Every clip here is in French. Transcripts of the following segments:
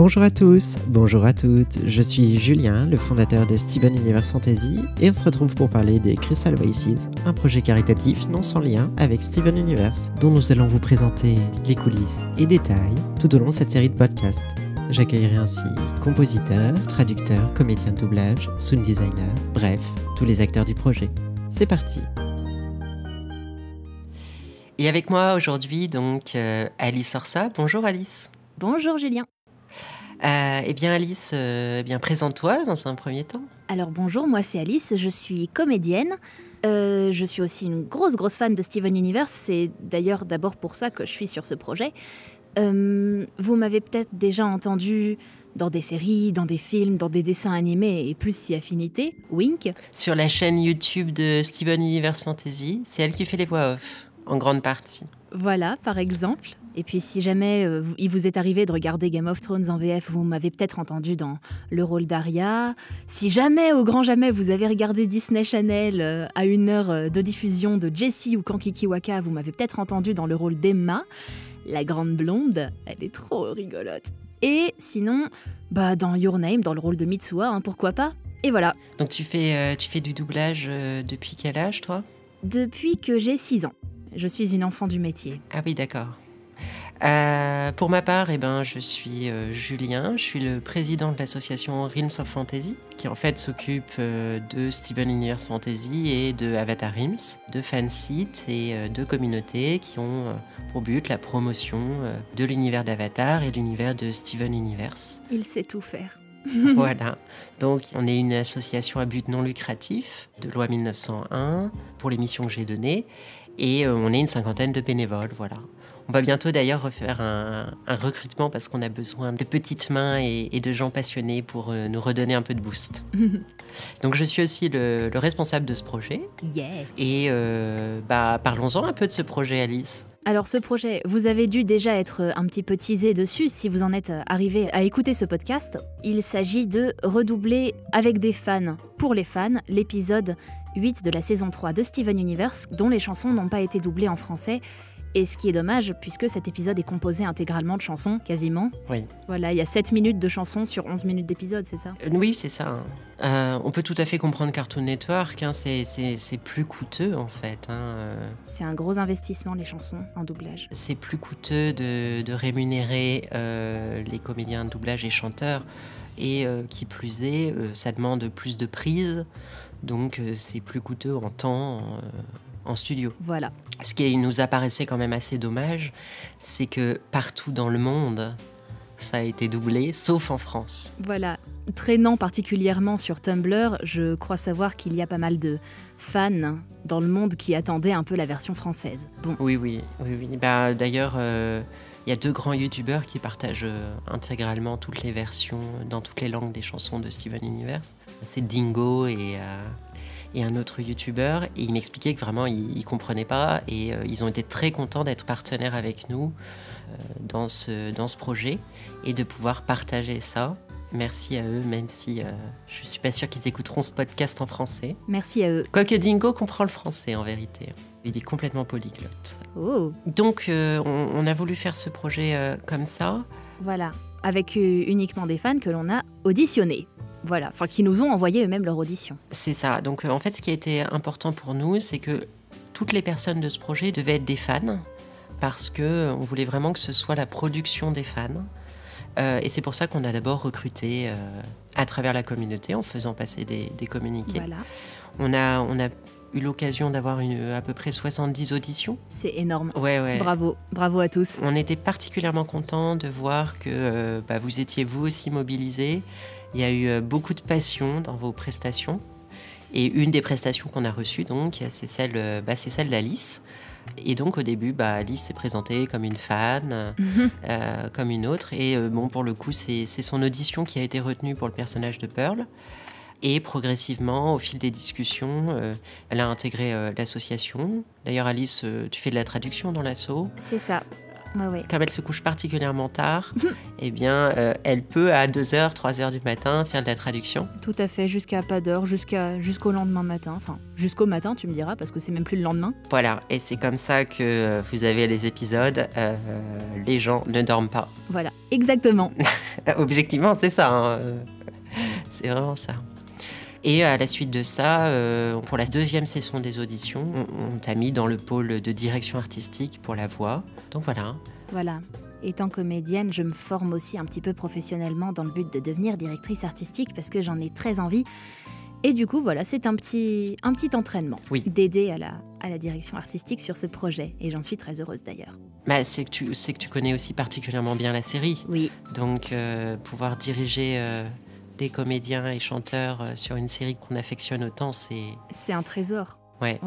Bonjour à tous, bonjour à toutes, je suis Julien, le fondateur de Steven Universe Fantasy, et on se retrouve pour parler des Crystal Voices, un projet caritatif non sans lien avec Steven Universe, dont nous allons vous présenter les coulisses et détails tout au long de cette série de podcasts. J'accueillerai ainsi compositeurs, traducteurs, comédiens de doublage, sound designers, bref, tous les acteurs du projet. C'est parti. Et avec moi aujourd'hui, donc, Alice Orsa. Bonjour Alice. Bonjour Julien. Eh bien Alice, présente-toi dans un premier temps. Alors bonjour, moi c'est Alice, je suis comédienne. Je suis aussi une grosse fan de Steven Universe. C'est d'ailleurs d'abord pour ça que je suis sur ce projet. Vous m'avez peut-être déjà entendu dans des séries, dans des films, dans des dessins animés et plus si affinité. Wink. Sur la chaîne YouTube de Steven Universe Fantasy, c'est elle qui fait les voix off, en grande partie. Voilà, par exemple. Et puis si jamais il vous est arrivé de regarder Game of Thrones en VF, vous m'avez peut-être entendu dans le rôle d'Arya. Si jamais, au grand jamais, vous avez regardé Disney Channel à 1 heure de diffusion de Jessie ou Kankiki Waka, vous m'avez peut-être entendu dans le rôle d'Emma, la grande blonde. Elle est trop rigolote. Et sinon, dans Your Name, dans le rôle de Mitsuha, pourquoi pas. Et voilà. Donc tu fais du doublage depuis quel âge, toi ? Depuis que j'ai 6 ans. Je suis une enfant du métier. Ah oui, d'accord. Pour ma part, je suis Julien, je suis le président de l'association Realms of Fantasy, qui en fait s'occupe de Steven Universe Fantasy et de Avatar Realms, de fansites et de communautés qui ont pour but la promotion de l'univers d'Avatar et l'univers de Steven Universe. Il sait tout faire. Voilà, donc on est une association à but non lucratif de loi 1901 pour les missions que j'ai données et on est une 50aine de bénévoles, voilà. On va bientôt d'ailleurs refaire un recrutement parce qu'on a besoin de petites mains et de gens passionnés pour nous redonner un peu de boost. Donc je suis aussi le responsable de ce projet. Yeah. Et parlons-en un peu de ce projet, Alice. Alors ce projet, vous avez dû déjà être un petit peu teasé dessus si vous en êtes arrivé à écouter ce podcast. Il s'agit de redoubler avec des fans, pour les fans, l'épisode 8 de la saison 3 de Steven Universe, dont les chansons n'ont pas été doublées en français. Et ce qui est dommage, puisque cet épisode est composé intégralement de chansons, quasiment. Oui. Voilà, il y a 7 minutes de chansons sur 11 minutes d'épisode, c'est ça ? Oui, c'est ça. On peut tout à fait comprendre Cartoon Network, c'est plus coûteux en fait. C'est un gros investissement, les chansons en doublage. C'est plus coûteux de rémunérer les comédiens de doublage et chanteurs. Et qui plus est, ça demande plus de prises, donc c'est plus coûteux en temps, en studio. Voilà. Ce qui nous apparaissait quand même assez dommage, c'est que partout dans le monde, ça a été doublé, sauf en France. Voilà. Traînant particulièrement sur Tumblr, je crois savoir qu'il y a pas mal de fans dans le monde qui attendaient un peu la version française. Bon. Oui. D'ailleurs, il y a 2 grands youtubeurs qui partagent intégralement toutes les versions dans toutes les langues des chansons de Steven Universe. C'est Dingo et un autre youtubeur, et il m'expliquait que vraiment ils comprenaient pas et ils ont été très contents d'être partenaires avec nous dans ce projet et de pouvoir partager ça. Merci à eux, même si je suis pas sûre qu'ils écouteront ce podcast en français. Merci à eux. Quoique Dingo comprend le français en vérité. Il est complètement polyglotte. Oh. Donc on a voulu faire ce projet comme ça. Voilà, avec uniquement des fans que l'on a auditionnés. Voilà, enfin qui nous ont envoyé eux-mêmes leur audition. C'est ça. Donc en fait, ce qui a été important pour nous, c'est que toutes les personnes de ce projet devaient être des fans, parce que on voulait vraiment que ce soit la production des fans. Et c'est pour ça qu'on a d'abord recruté à travers la communauté, en faisant passer des communiqués. Voilà. On a eu l'occasion d'avoir à peu près 70 auditions. C'est énorme. Ouais. Bravo à tous. On était particulièrement contents de voir que vous étiez vous aussi mobilisés. Il y a eu beaucoup de passion dans vos prestations. Et une des prestations qu'on a reçues, donc, c'est celle d'Alice. Et donc, au début, Alice s'est présentée comme une fan, comme une autre. Et pour le coup, c'est son audition qui a été retenue pour le personnage de Pearl. Et progressivement, au fil des discussions, elle a intégré l'association. D'ailleurs, Alice, tu fais de la traduction dans l'asso. C'est ça. Ouais. Comme elle se couche particulièrement tard, eh bien, elle peut à 2h, 3h du matin faire de la traduction. Tout à fait, jusqu'à pas d'heure, jusqu'au lendemain matin. Enfin, jusqu'au matin, tu me diras, parce que c'est même plus le lendemain. Voilà, et c'est comme ça que vous avez les épisodes. Les gens ne dorment pas. Voilà, exactement. Objectivement, c'est ça. Hein. C'est vraiment ça. Et à la suite de ça, pour la deuxième session des auditions, on t'a mis dans le pôle de direction artistique pour la voix. Donc voilà. Voilà. Étant comédienne, je me forme aussi un petit peu professionnellement dans le but de devenir directrice artistique parce que j'en ai très envie. Et du coup, voilà, c'est un petit entraînement d'aider à la direction artistique sur ce projet. Et j'en suis très heureuse d'ailleurs. Bah, c'est que tu connais aussi particulièrement bien la série. Oui. Donc pouvoir diriger des comédiens et chanteurs sur une série qu'on affectionne autant, c'est un trésor. Ouais.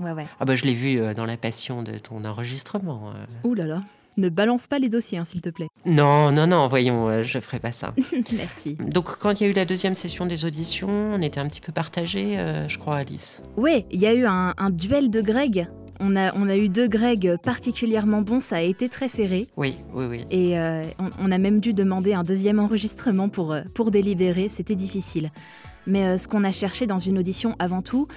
Ah bah je l'ai vu dans la passion de ton enregistrement. Ouh là là, ne balance pas les dossiers, hein, s'il te plaît. Non, voyons, je ferai pas ça. Merci. Donc quand il y a eu la deuxième session des auditions, on était un petit peu partagés, je crois, Alice. Ouais, il y a eu un duel de Greg. On a eu 2 Greg particulièrement bons, ça a été très serré. Oui. Et on a même dû demander un deuxième enregistrement pour délibérer, c'était difficile. Mais ce qu'on a cherché dans une audition avant tout,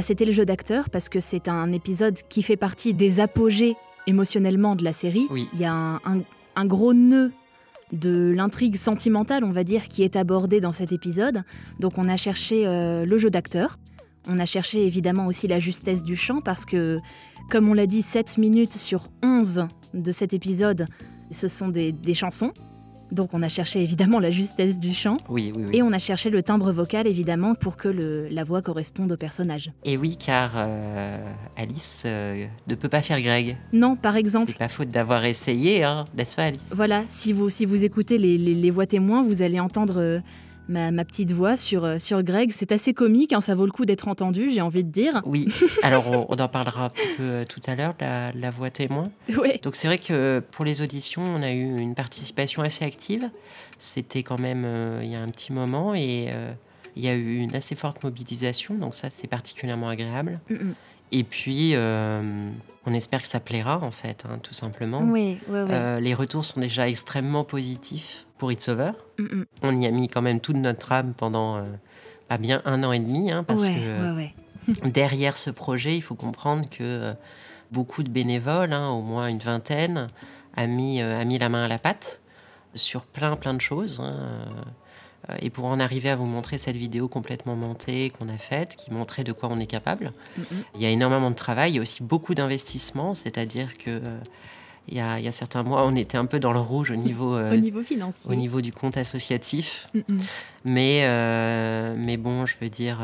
c'était le jeu d'acteur, parce que c'est un épisode qui fait partie des apogées émotionnellement de la série. Oui. Il y a un gros nœud de l'intrigue sentimentale, on va dire, qui est abordé dans cet épisode. Donc on a cherché le jeu d'acteur. On a cherché évidemment aussi la justesse du chant parce que, comme on l'a dit, 7 minutes sur 11 de cet épisode, ce sont des chansons. Donc on a cherché évidemment la justesse du chant. Oui. Et on a cherché le timbre vocal évidemment pour que la voix corresponde au personnage. Et oui, car Alice ne peut pas faire Greg. Non, par exemple. C'est pas faute d'avoir essayé, hein, n'est-ce pas, Alice ? Voilà, si vous écoutez les voix témoins, vous allez entendre ma petite voix sur Greg. C'est assez comique, hein, ça vaut le coup d'être entendu, j'ai envie de dire. Oui, alors on en parlera un petit peu tout à l'heure, la voix témoin. Ouais. Donc c'est vrai que pour les auditions, on a eu une participation assez active. C'était quand même il y a un petit moment et il y a eu une assez forte mobilisation, donc ça c'est particulièrement agréable. Et puis, on espère que ça plaira, en fait, hein, tout simplement. Oui. Les retours sont déjà extrêmement positifs pour It's Over. On y a mis quand même toute notre âme pendant pas bien 1 an et demi, hein, parce que derrière ce projet, il faut comprendre que beaucoup de bénévoles, hein, au moins une vingtaine, a mis la main à la pâte sur plein de choses. Hein. Et pour en arriver à vous montrer cette vidéo complètement montée qu'on a faite, qui montrait de quoi on est capable, il y a énormément de travail, il y a aussi beaucoup d'investissement, c'est-à-dire que il y a certains mois, on était un peu dans le rouge au niveau, au niveau financier. Au niveau du compte associatif. Mais bon, je veux dire,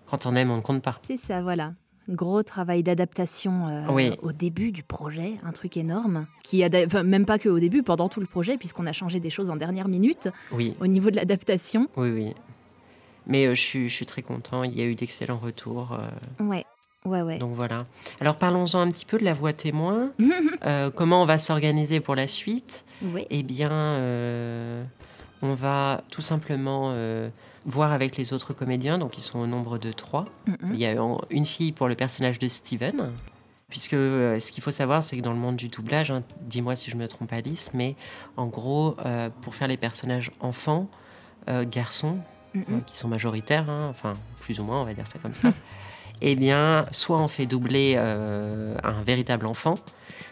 quand on aime, on ne compte pas. C'est ça, voilà. Gros travail d'adaptation au début du projet, un truc énorme, même pas qu'au début, pendant tout le projet, puisqu'on a changé des choses en dernière minute au niveau de l'adaptation. Oui. Mais je suis très content, il y a eu d'excellents retours. Ouais. Donc voilà. Alors parlons-en un petit peu de la voix témoin. Comment on va s'organiser pour la suite ? Eh bien, on va tout simplement voir avec les autres comédiens, donc ils sont au nombre de 3. Il y a une fille pour le personnage de Steven, puisque ce qu'il faut savoir, c'est que dans le monde du doublage, hein, dis-moi si je me trompe Alice, mais en gros, pour faire les personnages enfants, garçons, qui sont majoritaires, hein, enfin plus ou moins, on va dire ça comme ça, eh bien, soit on fait doubler un véritable enfant,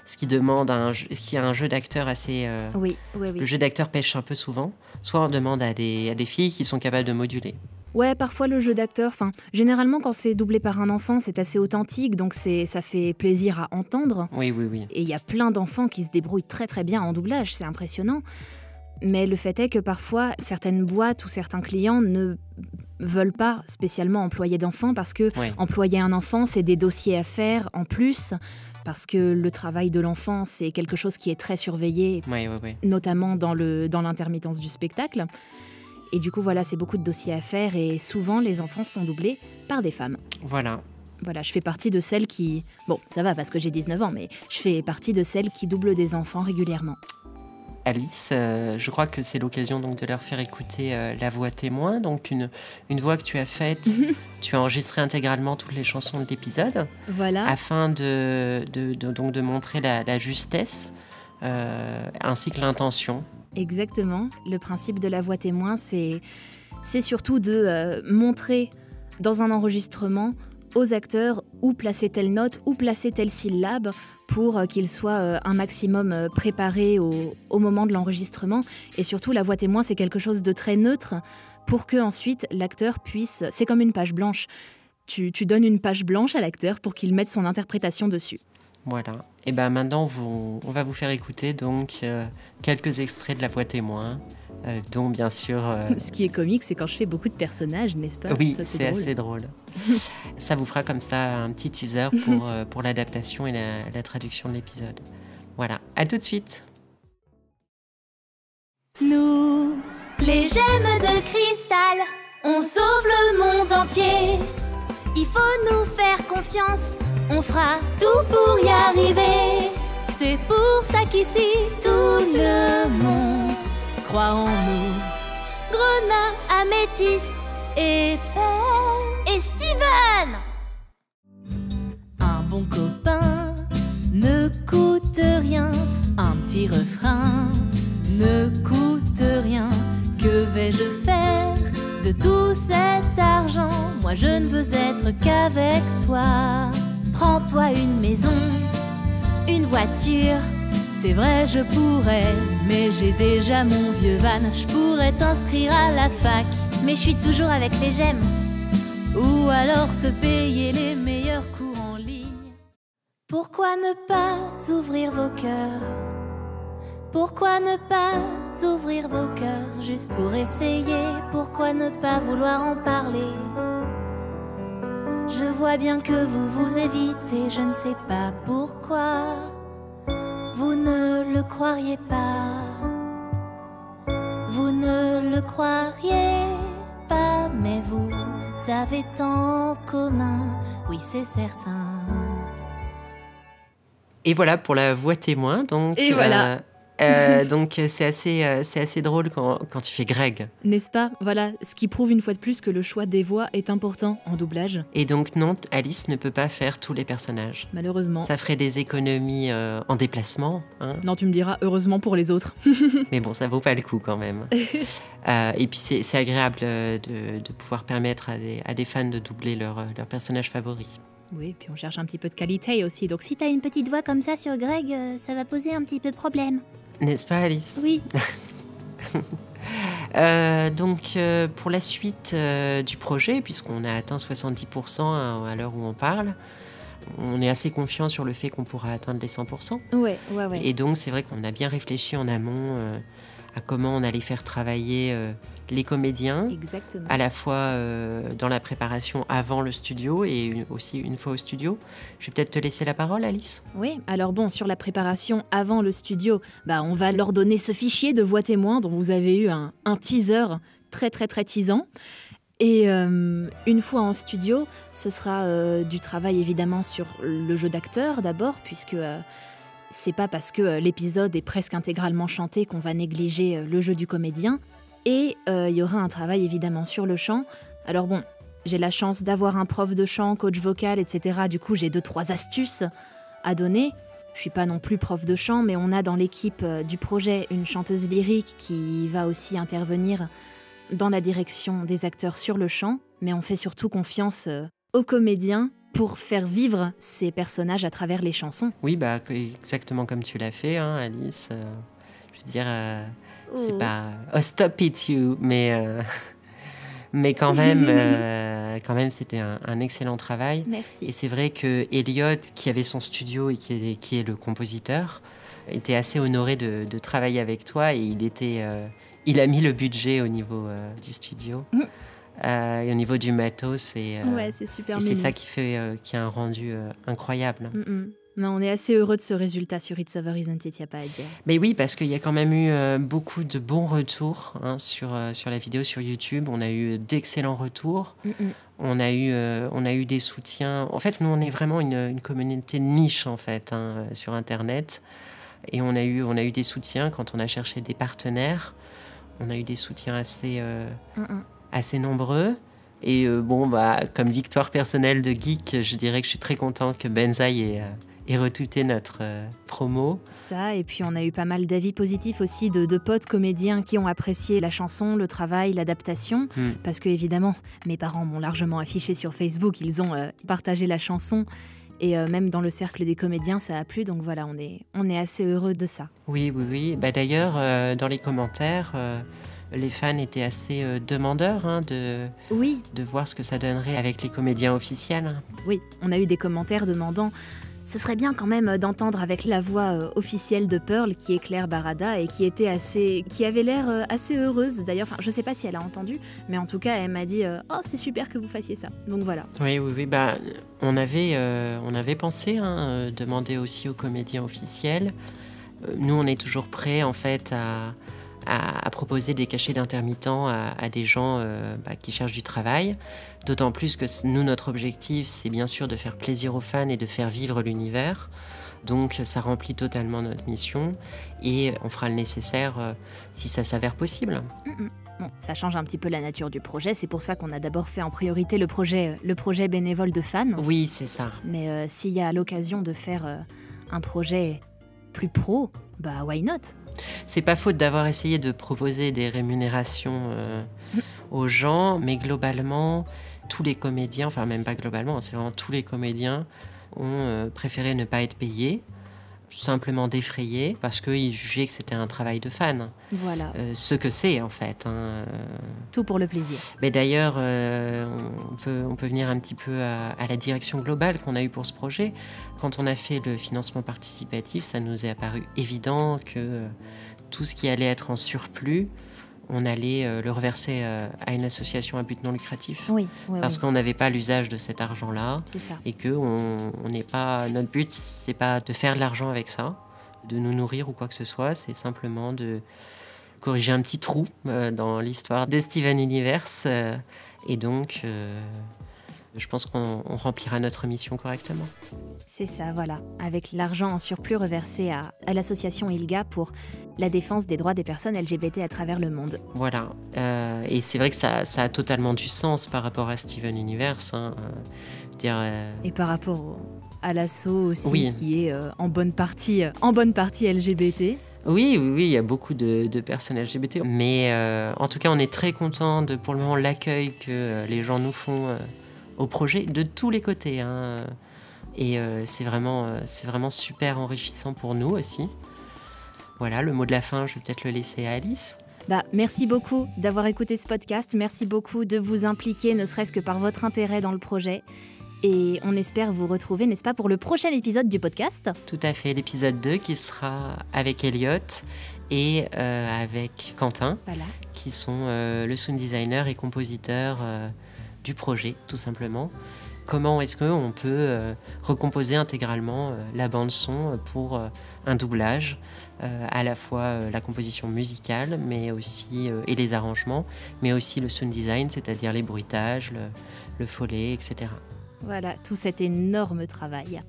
ce qui demande qui a un jeu d'acteur assez... Oui. Le jeu d'acteur pêche un peu souvent. Soit on demande à des filles qui sont capables de moduler. Ouais, parfois le jeu d'acteur, généralement quand c'est doublé par un enfant, c'est assez authentique, donc ça fait plaisir à entendre. Oui. Et il y a plein d'enfants qui se débrouillent très très bien en doublage, c'est impressionnant. Mais le fait est que parfois, certaines boîtes ou certains clients ne veulent pas spécialement employer d'enfants parce que employer un enfant, c'est des dossiers à faire en plus, parce que le travail de l'enfant, c'est quelque chose qui est très surveillé, notamment dans l'intermittence du spectacle. Et du coup, voilà, c'est beaucoup de dossiers à faire et souvent, les enfants sont doublés par des femmes. Voilà, je fais partie de celles qui... Bon, ça va parce que j'ai 19 ans, mais je fais partie de celles qui doublent des enfants régulièrement. Alice, je crois que c'est l'occasion donc de leur faire écouter la voix témoin, donc une voix que tu as faite, tu as enregistré intégralement toutes les chansons de l'épisode, voilà, afin de montrer la justesse ainsi que l'intention. Exactement. Le principe de la voix témoin, c'est surtout de montrer dans un enregistrement aux acteurs où placer telle note, où placer telle syllabe pour qu'ils soient un maximum préparés au moment de l'enregistrement. Et surtout, la voix témoin, c'est quelque chose de très neutre pour que ensuite l'acteur puisse... C'est comme une page blanche. Tu donnes une page blanche à l'acteur pour qu'il mette son interprétation dessus. Voilà. Et ben maintenant, on va vous faire écouter donc quelques extraits de la voix témoin, dont bien sûr... Ce qui est comique, c'est quand je fais beaucoup de personnages, n'est-ce pas? Oui, ça, c'est assez drôle. Ça vous fera comme ça un petit teaser pour l'adaptation et la traduction de l'épisode. Voilà, à tout de suite. Nous, les gemmes de cristal, on sauve le monde entier. Il faut nous faire confiance, on fera tout pour y arriver. C'est pour ça qu'ici, tout le monde croit en nous. Grenat, améthyste et Pen et Steven. Un bon copain ne coûte rien, un petit refrain ne coûte rien. Que vais-je faire de tout cet argent? Moi je ne veux être qu'avec toi. Prends-toi une maison, une voiture. C'est vrai je pourrais, mais j'ai déjà mon vieux van. Je pourrais t'inscrire à la fac, mais je suis toujours avec les gemmes. Ou alors te payer les meilleurs cours en ligne. Pourquoi ne pas ouvrir vos cœurs? Pourquoi ne pas ouvrir vos cœurs juste pour essayer? Pourquoi ne pas vouloir en parler? Je vois bien que vous vous évitez, je ne sais pas pourquoi. Vous ne le croiriez pas. Vous ne le croiriez pas, mais vous avez tant en commun, oui c'est certain. Et voilà pour la voix témoin. Donc, et voilà. Donc c'est assez drôle quand tu fais Greg. N'est-ce pas? Voilà, ce qui prouve une fois de plus que le choix des voix est important en doublage. Et donc non, Alice ne peut pas faire tous les personnages. Malheureusement. Ça ferait des économies en déplacement. Hein. Non, tu me diras heureusement pour les autres. Mais bon, ça vaut pas le coup quand même. Et puis c'est agréable de pouvoir permettre à des fans de doubler leur personnage favori. Oui, puis on cherche un petit peu de qualité aussi. Donc Si t'as une petite voix comme ça sur Greg, ça va poser un petit peu de problème. N'est-ce pas, Alice? Oui. Donc, pour la suite du projet, puisqu'on a atteint 70% à l'heure où on parle, on est assez confiant sur le fait qu'on pourra atteindre les 100%. Ouais. Et donc, c'est vrai qu'on a bien réfléchi en amont à comment on allait faire travailler les comédiens, Exactement. à la fois dans la préparation avant le studio et aussi une fois au studio. Je vais peut-être te laisser la parole, Alice. Oui, alors bon, sur la préparation avant le studio, on va leur donner ce fichier de voix témoin dont vous avez eu un teaser très teasant. Et une fois en studio, ce sera du travail évidemment sur le jeu d'acteur d'abord, puisque c'est pas parce que l'épisode est presque intégralement chanté qu'on va négliger le jeu du comédien. Et il y aura un travail évidemment sur le chant. Alors bon, j'ai la chance d'avoir un prof de chant, coach vocal, etc. Du coup, j'ai 2-3 astuces à donner. Je suis pas non plus prof de chant, mais on a dans l'équipe du projet une chanteuse lyrique qui va aussi intervenir dans la direction des acteurs sur le chant. Mais on fait surtout confiance aux comédiens pour faire vivre ces personnages à travers les chansons. Oui, exactement comme tu l'as fait, hein, Alice. Je veux dire... C'est pas stop it you, mais quand même c'était un excellent travail. Merci. Et c'est vrai que Elliot, qui avait son studio et qui est le compositeur, était assez honoré de travailler avec toi et il a mis le budget au niveau du studio et au niveau du matos ouais, c'est super. Et c'est ça qui a un rendu incroyable. Non, on est assez heureux de ce résultat sur It's Over, Isn't It, y a pas à dire. Mais oui, parce qu'il y a quand même eu beaucoup de bons retours sur la vidéo sur YouTube. On a eu d'excellents retours. On a eu des soutiens. En fait, nous, on est vraiment une communauté de niche, en fait, sur Internet. Et on a eu des soutiens quand on a cherché des partenaires. On a eu des soutiens assez nombreux. Et comme victoire personnelle de geek, je dirais que je suis très content que Benzaï et retweeter notre promo. Ça, et puis on a eu pas mal d'avis positifs aussi de potes comédiens qui ont apprécié la chanson, le travail, l'adaptation. Parce que évidemment, mes parents m'ont largement affiché sur Facebook, ils ont partagé la chanson. Et même dans le cercle des comédiens, ça a plu. Donc voilà, on est assez heureux de ça. Oui. Bah, d'ailleurs, dans les commentaires, les fans étaient assez demandeurs de voir ce que ça donnerait avec les comédiens officiels. Oui, on a eu des commentaires demandant « Ce serait bien quand même d'entendre avec la voix officielle de Pearl, qui est Claire Barada, et qui avait l'air assez heureuse. D'ailleurs, je sais pas si elle a entendu, mais en tout cas, elle m'a dit « Oh, c'est super que vous fassiez ça. » Donc voilà. Oui. Bah, on avait pensé demander aussi aux comédiens officiels. Nous, on est toujours prêts, en fait, à proposer des cachets d'intermittents à des gens qui cherchent du travail. D'autant plus que nous, notre objectif, c'est bien sûr de faire plaisir aux fans et de faire vivre l'univers. Donc ça remplit totalement notre mission et on fera le nécessaire si ça s'avère possible. Bon, ça change un petit peu la nature du projet, c'est pour ça qu'on a d'abord fait en priorité le projet bénévole de fans. Oui, c'est ça. Mais s'il y a l'occasion de faire un projet plus pro, bah why not? C'est pas faute d'avoir essayé de proposer des rémunérations aux gens, mais globalement, tous les comédiens, enfin même pas globalement, c'est vraiment tous les comédiens ont préféré ne pas être payés, simplement défrayés, parce qu'ils jugeaient que c'était un travail de fan. Voilà. Ce que c'est en fait. Tout pour le plaisir. Mais d'ailleurs, on peut venir un petit peu à la direction globale qu'on a eue pour ce projet. Quand on a fait le financement participatif, ça nous est apparu évident que tout ce qui allait être en surplus, on allait le reverser à une association à but non lucratif. Oui. Parce qu'on n'avait pas l'usage de cet argent-là. C'est ça. Et que on n'est pas, notre but, c'est pas de faire de l'argent avec ça, de nous nourrir ou quoi que ce soit. C'est simplement de corriger un petit trou dans l'histoire de Steven Universe. Et donc, je pense qu'on remplira notre mission correctement. C'est ça, voilà. Avec l'argent en surplus reversé à l'association ILGA pour la défense des droits des personnes LGBT à travers le monde. Voilà. Et c'est vrai que ça a totalement du sens par rapport à Steven Universe. Et par rapport à l'asso aussi, oui. Qui est en bonne partie LGBT. Oui, il y a beaucoup de personnes LGBT. Mais en tout cas, on est très contents de, pour le moment, l'accueil que les gens nous font au projet de tous les côtés. Et c'est vraiment super enrichissant pour nous aussi. Voilà, le mot de la fin, je vais peut-être le laisser à Alice. Merci beaucoup d'avoir écouté ce podcast. Merci beaucoup de vous impliquer, ne serait-ce que par votre intérêt dans le projet. Et on espère vous retrouver, n'est-ce pas, pour le prochain épisode du podcast ? Tout à fait, l'épisode 2 qui sera avec Elliot et avec Quentin, voilà. Qui sont le sound designer et compositeur du projet, tout simplement. Comment est-ce qu'on peut recomposer intégralement la bande-son pour un doublage, à la fois la composition musicale mais aussi, et les arrangements, mais aussi le sound design, c'est-à-dire les bruitages, le follet, etc. Voilà, tout cet énorme travail.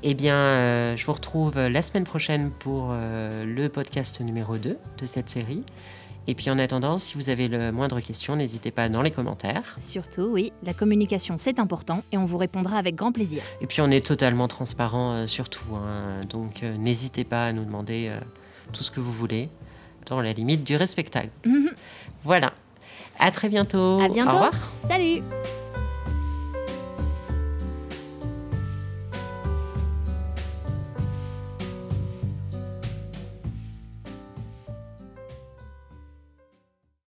Eh bien, je vous retrouve la semaine prochaine pour le podcast numéro 2 de cette série. Et puis en attendant, si vous avez le moindre question, n'hésitez pas dans les commentaires. Surtout, oui, la communication c'est important et on vous répondra avec grand plaisir. Et puis on est totalement transparent sur tout, donc n'hésitez pas à nous demander tout ce que vous voulez, dans la limite du respectable. Voilà, à très bientôt. À bientôt. Au revoir. Salut.